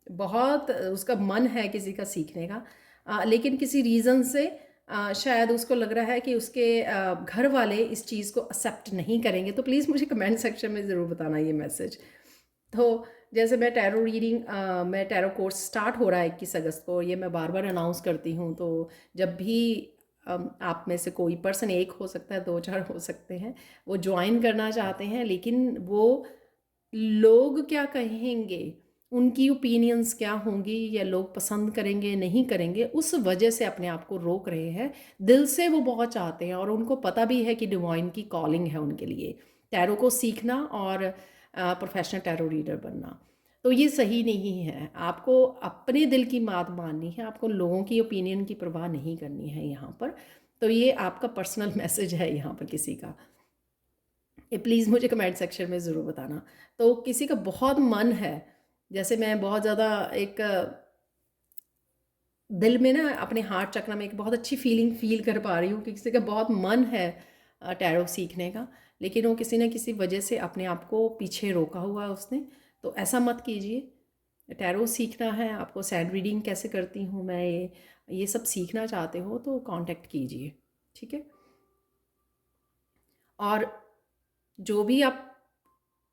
Speaker 1: बहुत उसका मन है किसी का सीखने का, लेकिन किसी रीज़न से शायद उसको लग रहा है कि उसके घर वाले इस चीज़ को एक्सेप्ट नहीं करेंगे। तो प्लीज़ मुझे कमेंट सेक्शन में ज़रूर बताना ये मैसेज। तो जैसे मैं टैरो रीडिंग, मैं टैरो कोर्स स्टार्ट हो रहा है 21 अगस्त को, ये मैं बार बार अनाउंस करती हूँ। तो जब भी आप में से कोई पर्सन, एक हो सकता है, दो चार हो सकते हैं, वो ज्वाइन करना चाहते हैं, लेकिन वो लोग क्या कहेंगे, उनकी ओपिनियंस क्या होंगी, या लोग पसंद करेंगे नहीं करेंगे, उस वजह से अपने आप को रोक रहे हैं। दिल से वो बहुत चाहते हैं, और उनको पता भी है कि डिवाइन की कॉलिंग है उनके लिए टैरो को सीखना और प्रोफेशनल टैरो रीडर बनना। तो ये सही नहीं है। आपको अपने दिल की बात माननी है, आपको लोगों की ओपिनियन की परवाह नहीं करनी है यहाँ पर। तो ये आपका पर्सनल मैसेज है यहाँ पर किसी का। ये प्लीज़ मुझे कमेंट सेक्शन में ज़रूर बताना। तो किसी का बहुत मन है, जैसे मैं बहुत ज़्यादा एक दिल में ना अपने हार्ट चक्र में एक बहुत अच्छी फीलिंग फील कर पा रही हूँ कि किसी का बहुत मन है टैरो सीखने का, लेकिन वो किसी न किसी वजह से अपने आप को पीछे रोका हुआ है उसने। तो ऐसा मत कीजिए। टैरो सीखना है आपको, सैंड रीडिंग कैसे करती हूँ मैं, ये सब सीखना चाहते हो तो कांटेक्ट कीजिए, ठीक है। और जो भी आप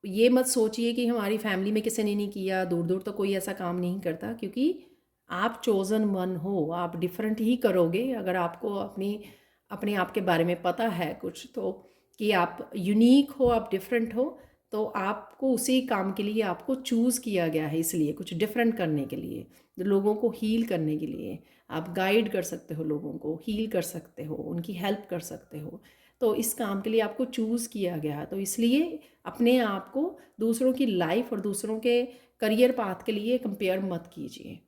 Speaker 1: ये मत सोचिए कि हमारी फैमिली में किसी ने नहीं किया, दूर दूर तो कोई ऐसा काम नहीं करता, क्योंकि आप चोज़न वन हो, आप डिफरेंट ही करोगे अगर आपको अपने आप के बारे में पता है कुछ तो, कि आप यूनिक हो, आप डिफरेंट हो, तो आपको उसी काम के लिए आपको चूज़ किया गया है, इसलिए कुछ डिफरेंट करने के लिए, लोगों को हील करने के लिए। आप गाइड कर सकते हो, लोगों को हील कर सकते हो, उनकी हेल्प कर सकते हो, तो इस काम के लिए आपको चूज़ किया गया है। तो इसलिए अपने आप को दूसरों की लाइफ और दूसरों के करियर पाथ के लिए कंपेयर मत कीजिए,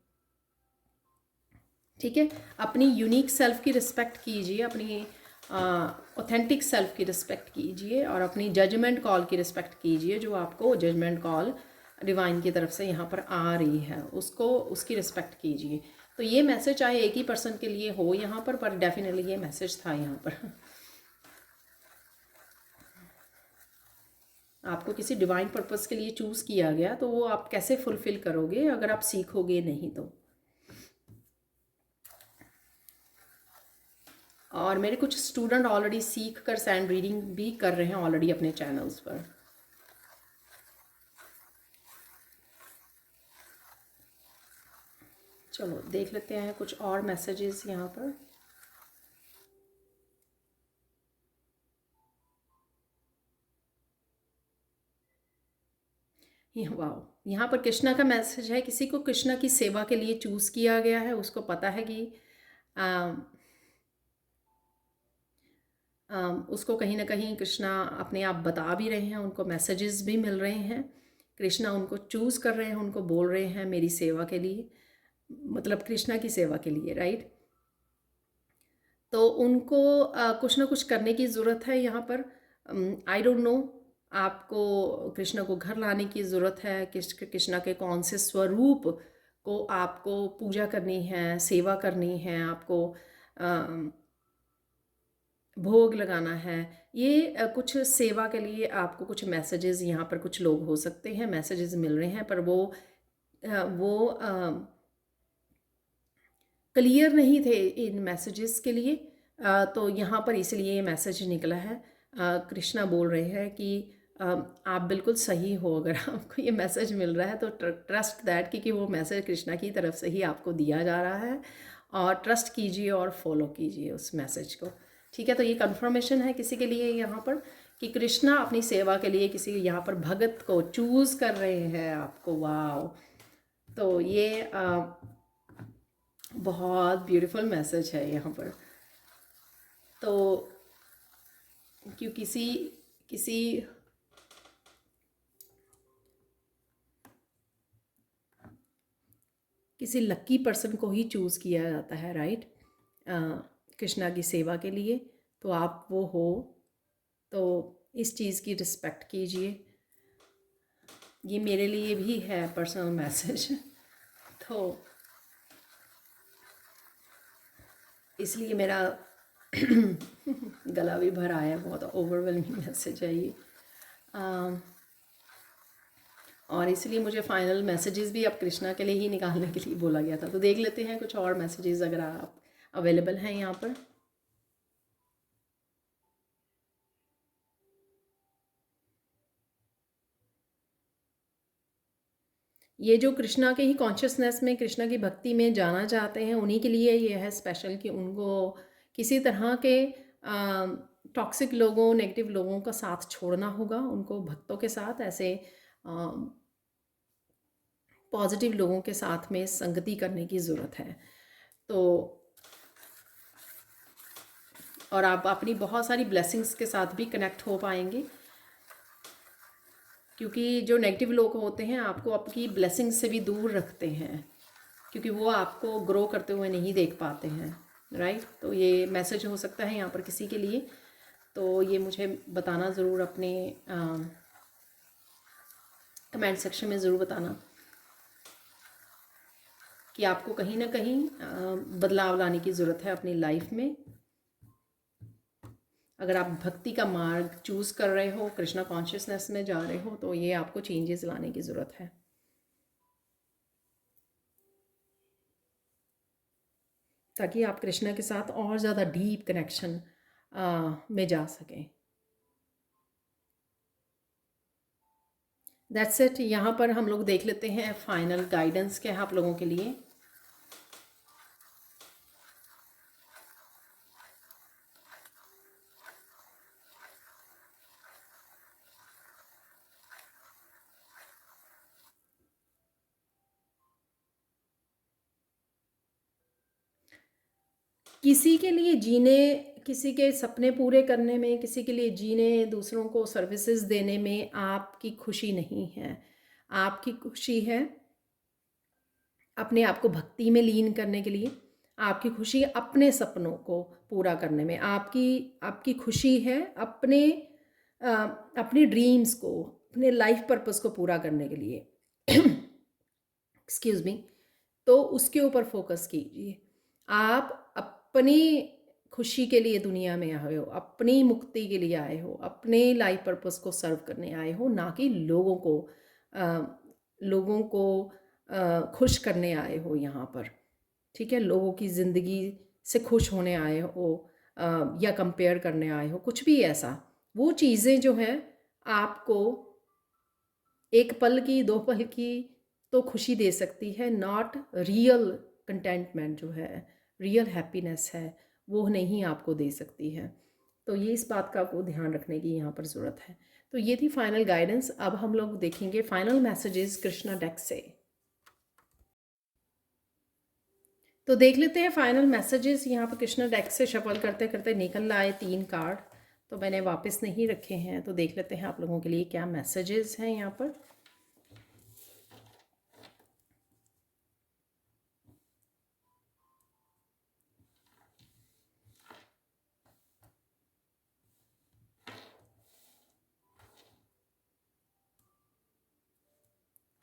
Speaker 1: ठीक है। अपनी यूनिक सेल्फ की रिस्पेक्ट कीजिए, अपनी ऑथेंटिक सेल्फ की रिस्पेक्ट कीजिए, और अपनी जजमेंट कॉल की रिस्पेक्ट कीजिए, जो आपको जजमेंट कॉल डिवाइन की तरफ से यहाँ पर आ रही है, उसकी रिस्पेक्ट कीजिए। तो ये मैसेज चाहे एक ही पर्सन के लिए हो यहाँ पर डेफिनेटली ये मैसेज था यहाँ पर। आपको किसी डिवाइन पर्पस के लिए चूज़ किया गया, तो वो आप कैसे फुलफ़िल करोगे अगर आप सीखोगे नहीं तो। और मेरे कुछ स्टूडेंट ऑलरेडी सीख कर सैंड रीडिंग भी कर रहे हैं ऑलरेडी अपने चैनल्स पर। चलो देख लेते हैं कुछ और मैसेजेस यहाँ पर। वाह, यहाँ पर कृष्णा का मैसेज है, किसी को कृष्णा की सेवा के लिए चूज़ किया गया है, उसको पता है कि उसको कहीं ना कहीं कृष्णा अपने आप बता भी रहे हैं, उनको मैसेजेस भी मिल रहे हैं, कृष्णा उनको चूज़ कर रहे हैं, उनको बोल रहे हैं मेरी सेवा के लिए, मतलब कृष्णा की सेवा के लिए, राइट। तो उनको कुछ ना कुछ करने की ज़रूरत है यहाँ पर। आई डोंट नो, आपको कृष्णा को घर लाने की ज़रूरत है, कृष्णा के कौन से स्वरूप को आपको पूजा करनी है, सेवा करनी है, आपको भोग लगाना है, ये कुछ सेवा के लिए आपको कुछ मैसेजेस यहाँ पर कुछ लोग हो सकते हैं मैसेजेस मिल रहे हैं, पर वो क्लियर नहीं थे इन मैसेजेस के लिए। तो यहाँ पर इसलिए ये मैसेज निकला है। कृष्णा बोल रहे हैं कि आप बिल्कुल सही हो, अगर आपको ये मैसेज मिल रहा है तो ट्रस्ट दैट, क्योंकि वो मैसेज कृष्णा की तरफ से ही आपको दिया जा रहा है, और ट्रस्ट कीजिए और फॉलो कीजिए उस मैसेज को, ठीक है। तो ये कंफर्मेशन है किसी के लिए यहाँ पर कि कृष्णा अपनी सेवा के लिए किसी यहाँ पर भगत को चूज़ कर रहे हैं आपको। वाओ, तो ये बहुत ब्यूटीफुल मैसेज है यहाँ पर। तो क्यों किसी लक्की पर्सन को ही चूज़ किया जाता है, राइट, कृष्णा की सेवा के लिए। तो आप वो हो, तो इस चीज़ की रिस्पेक्ट कीजिए। ये मेरे लिए भी है पर्सनल मैसेज, तो इसलिए मेरा गला भी भर आया, बहुत ओवरवेलमिंग मैसेज है ये। और इसलिए मुझे फाइनल मैसेजेस भी अब कृष्णा के लिए ही निकालने के लिए बोला गया था। तो देख लेते हैं कुछ और मैसेजेस अगर आप अवेलेबल हैं यहाँ पर। ये जो कृष्णा के ही कॉन्शियसनेस में, कृष्णा की भक्ति में जाना चाहते हैं, उन्हीं के लिए ये है स्पेशल, कि उनको किसी तरह के टॉक्सिक लोगों, नेगेटिव लोगों का साथ छोड़ना होगा, उनको भक्तों के साथ ऐसे पॉजिटिव लोगों के साथ में संगति करने की ज़रूरत है। तो और आप अपनी बहुत सारी ब्लेसिंग्स के साथ भी कनेक्ट हो पाएंगे, क्योंकि जो नेगेटिव लोग होते हैं आपको आपकी ब्लेसिंग से भी दूर रखते हैं, क्योंकि वो आपको ग्रो करते हुए नहीं देख पाते हैं। राइट। तो ये मैसेज हो सकता है यहाँ पर किसी के लिए, तो ये मुझे बताना ज़रूर, अपने कमेंट सेक्शन में ज़रूर बताना कि आपको कहीं ना कहीं बदलाव लाने की ज़रूरत है अपनी लाइफ में। अगर आप भक्ति का मार्ग चूज़ कर रहे हो, कृष्णा कॉन्शियसनेस में जा रहे हो, तो ये आपको चेंजेस लाने की ज़रूरत है, ताकि आप कृष्णा के साथ और ज़्यादा डीप कनेक्शन में जा सकें। That's it. यहाँ पर हम लोग देख लेते हैं फाइनल गाइडेंस क्या है आप लोगों के लिए। किसी के लिए जीने, किसी के सपने पूरे करने में, किसी के लिए जीने, दूसरों को सर्विसेज देने में आपकी खुशी नहीं है। आपकी खुशी है अपने आप को भक्ति में लीन करने के लिए। आपकी खुशी अपने सपनों को पूरा करने में। आपकी आपकी खुशी है अपने अपने ड्रीम्स को, अपने लाइफ पर्पस को पूरा करने के लिए। Excuse me. तो उसके ऊपर फोकस कीजिए। आप अपनी खुशी के लिए दुनिया में आए हो, अपनी मुक्ति के लिए आए हो, अपने लाइफ पर्पस को सर्व करने आए हो, ना कि लोगों को खुश करने आए हो यहाँ पर। ठीक है, लोगों की ज़िंदगी से खुश होने आए हो या कंपेयर करने आए हो, कुछ भी ऐसा। वो चीज़ें जो हैं आपको एक पल की, दो पल की तो खुशी दे सकती है, नॉट रियल कंटेंटमेंट जो है, रियल हैप्पीनेस है, वो नहीं आपको दे सकती है। तो ये इस बात का आपको ध्यान रखने की यहाँ पर ज़रूरत है। तो ये थी फाइनल गाइडेंस। अब हम लोग देखेंगे फाइनल मैसेजेस कृष्णा डेक से। तो देख लेते हैं फाइनल मैसेजेस। यहाँ पर कृष्णा डेक से शफल करते करते निकल आए 3 कार्ड, तो मैंने वापस नहीं रखे हैं। तो देख लेते हैं आप लोगों के लिए क्या मैसेजेस हैं यहाँ पर।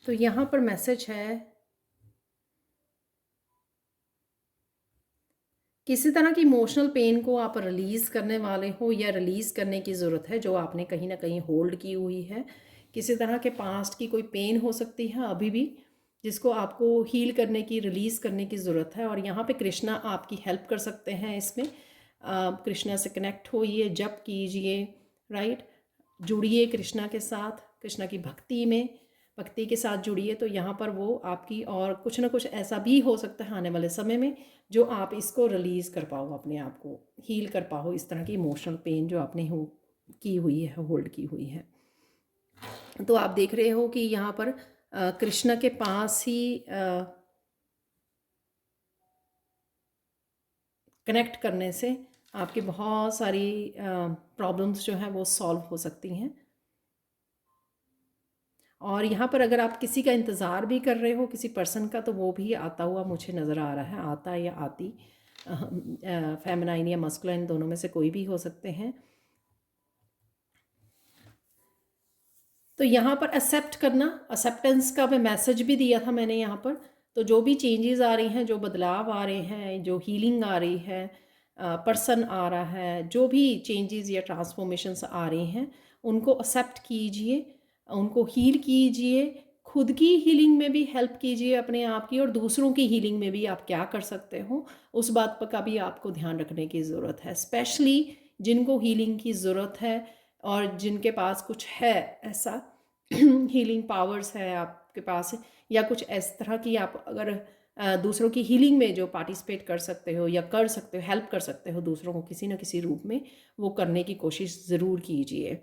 Speaker 1: तो यहाँ पर मैसेज है, किसी तरह की इमोशनल पेन को आप रिलीज़ करने वाले हो या रिलीज़ करने की ज़रूरत है, जो आपने कहीं ना कहीं होल्ड की हुई है। किसी तरह के पास्ट की कोई पेन हो सकती है अभी भी, जिसको आपको हील करने की, रिलीज़ करने की ज़रूरत है। और यहाँ पे कृष्णा आपकी हेल्प कर सकते हैं इसमें। कृष्णा से कनेक्ट होइए, जप कीजिए, राइट, जुड़िए कृष्णा के साथ, कृष्णा की भक्ति में, भक्ति के साथ जुड़िए। तो यहाँ पर वो आपकी, और कुछ ना कुछ ऐसा भी हो सकता है आने वाले समय में जो आप इसको रिलीज़ कर पाओ, अपने आप को हील कर पाओ, इस तरह की इमोशनल पेन जो आपने की हुई है, होल्ड की हुई है। तो आप देख रहे हो कि यहाँ पर कृष्णा के पास ही कनेक्ट करने से आपकी बहुत सारी प्रॉब्लम्स जो हैं वो सॉल्व हो सकती हैं। और यहाँ पर अगर आप किसी का इंतज़ार भी कर रहे हो, किसी पर्सन का, तो वो भी आता हुआ मुझे नज़र आ रहा है, आता या आती, फेमिनाइन या मस्कुलाइन, दोनों में से कोई भी हो सकते हैं। तो यहाँ पर एक्सेप्ट करना, एक्सेप्टेंस का मैं मैसेज भी दिया था मैंने यहाँ पर। तो जो भी चेंजेस आ रही हैं, जो बदलाव आ रहे हैं, जो हीलिंग आ रही है, पर्सन आ रहा है, जो भी चेंजेस या ट्रांसफॉर्मेशंस आ रही हैं, उनको एक्सेप्ट कीजिए, उनको हील कीजिए। खुद की हीलिंग में भी हेल्प कीजिए अपने आप की, और दूसरों की हीलिंग में भी आप क्या कर सकते हो उस बात पर का भी आपको ध्यान रखने की ज़रूरत है। स्पेशली जिनको हीलिंग की ज़रूरत है और जिनके पास कुछ है ऐसा हीलिंग पावर्स है आपके पास, या कुछ इस तरह की आप अगर दूसरों की हीलिंग में जो पार्टिसिपेट कर सकते हो या कर सकते हो, हेल्प कर सकते हो दूसरों को किसी न किसी रूप में, वो करने की कोशिश ज़रूर कीजिए।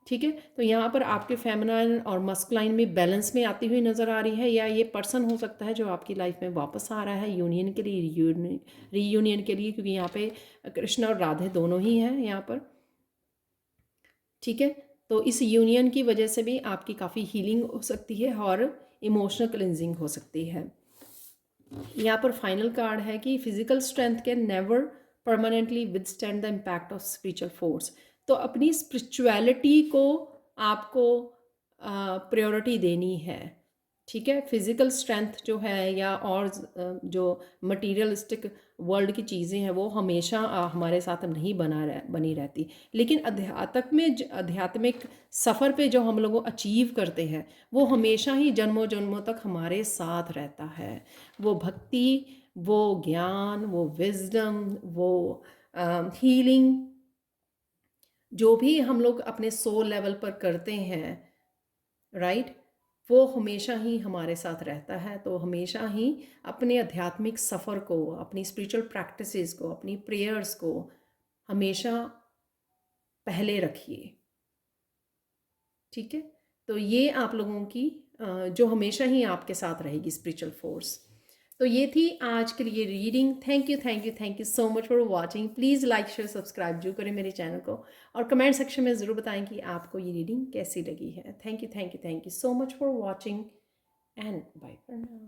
Speaker 1: ठीक है, तो यहाँ पर आपके फेमिनाइन और मस्कुलाइन में बैलेंस में आती हुई नज़र आ रही है, या ये पर्सन हो सकता है जो आपकी लाइफ में वापस आ रहा है यूनियन के लिए, रीयूनियन के लिए, क्योंकि यहाँ पे कृष्ण और राधे दोनों ही हैं यहाँ पर। ठीक है, तो इस यूनियन की वजह से भी आपकी काफ़ी हीलिंग हो सकती है और इमोशनल क्लिनजिंग हो सकती है। यहाँ पर फाइनल कार्ड है कि physical strength can never permanently withstand the impact of spiritual force. तो अपनी स्पिरिचुअलिटी को आपको प्रायोरिटी देनी है, ठीक है। फिज़िकल स्ट्रेंथ जो है या और जो मटीरियलिस्टिक वर्ल्ड की चीज़ें हैं वो हमेशा हमारे साथ नहीं बनी रहती, लेकिन आध्यात्मिक सफ़र पे जो हम लोग अचीव करते हैं वो हमेशा ही जन्मों जन्मों तक हमारे साथ रहता है। वो भक्ति, वो ज्ञान, वो विजडम, वो हीलिंग, जो भी हम लोग अपने सोल लेवल पर करते हैं, राइट, वो हमेशा ही हमारे साथ रहता है। तो हमेशा ही अपने आध्यात्मिक सफ़र को, अपनी स्पिरिचुअल प्रैक्टिसेस को, अपनी प्रेयर्स को हमेशा पहले रखिए, ठीक है। तो ये आप लोगों की जो हमेशा ही आपके साथ रहेगी स्पिरिचुअल फोर्स। तो ये थी आज के लिए reading. Thank you thank you thank you so much for watching. Please like share subscribe जो करें मेरे चैनल को, और कमेंट सेक्शन में ज़रूर बताएं कि आपको ये रीडिंग कैसी लगी है। Thank you so much for watching and bye for now.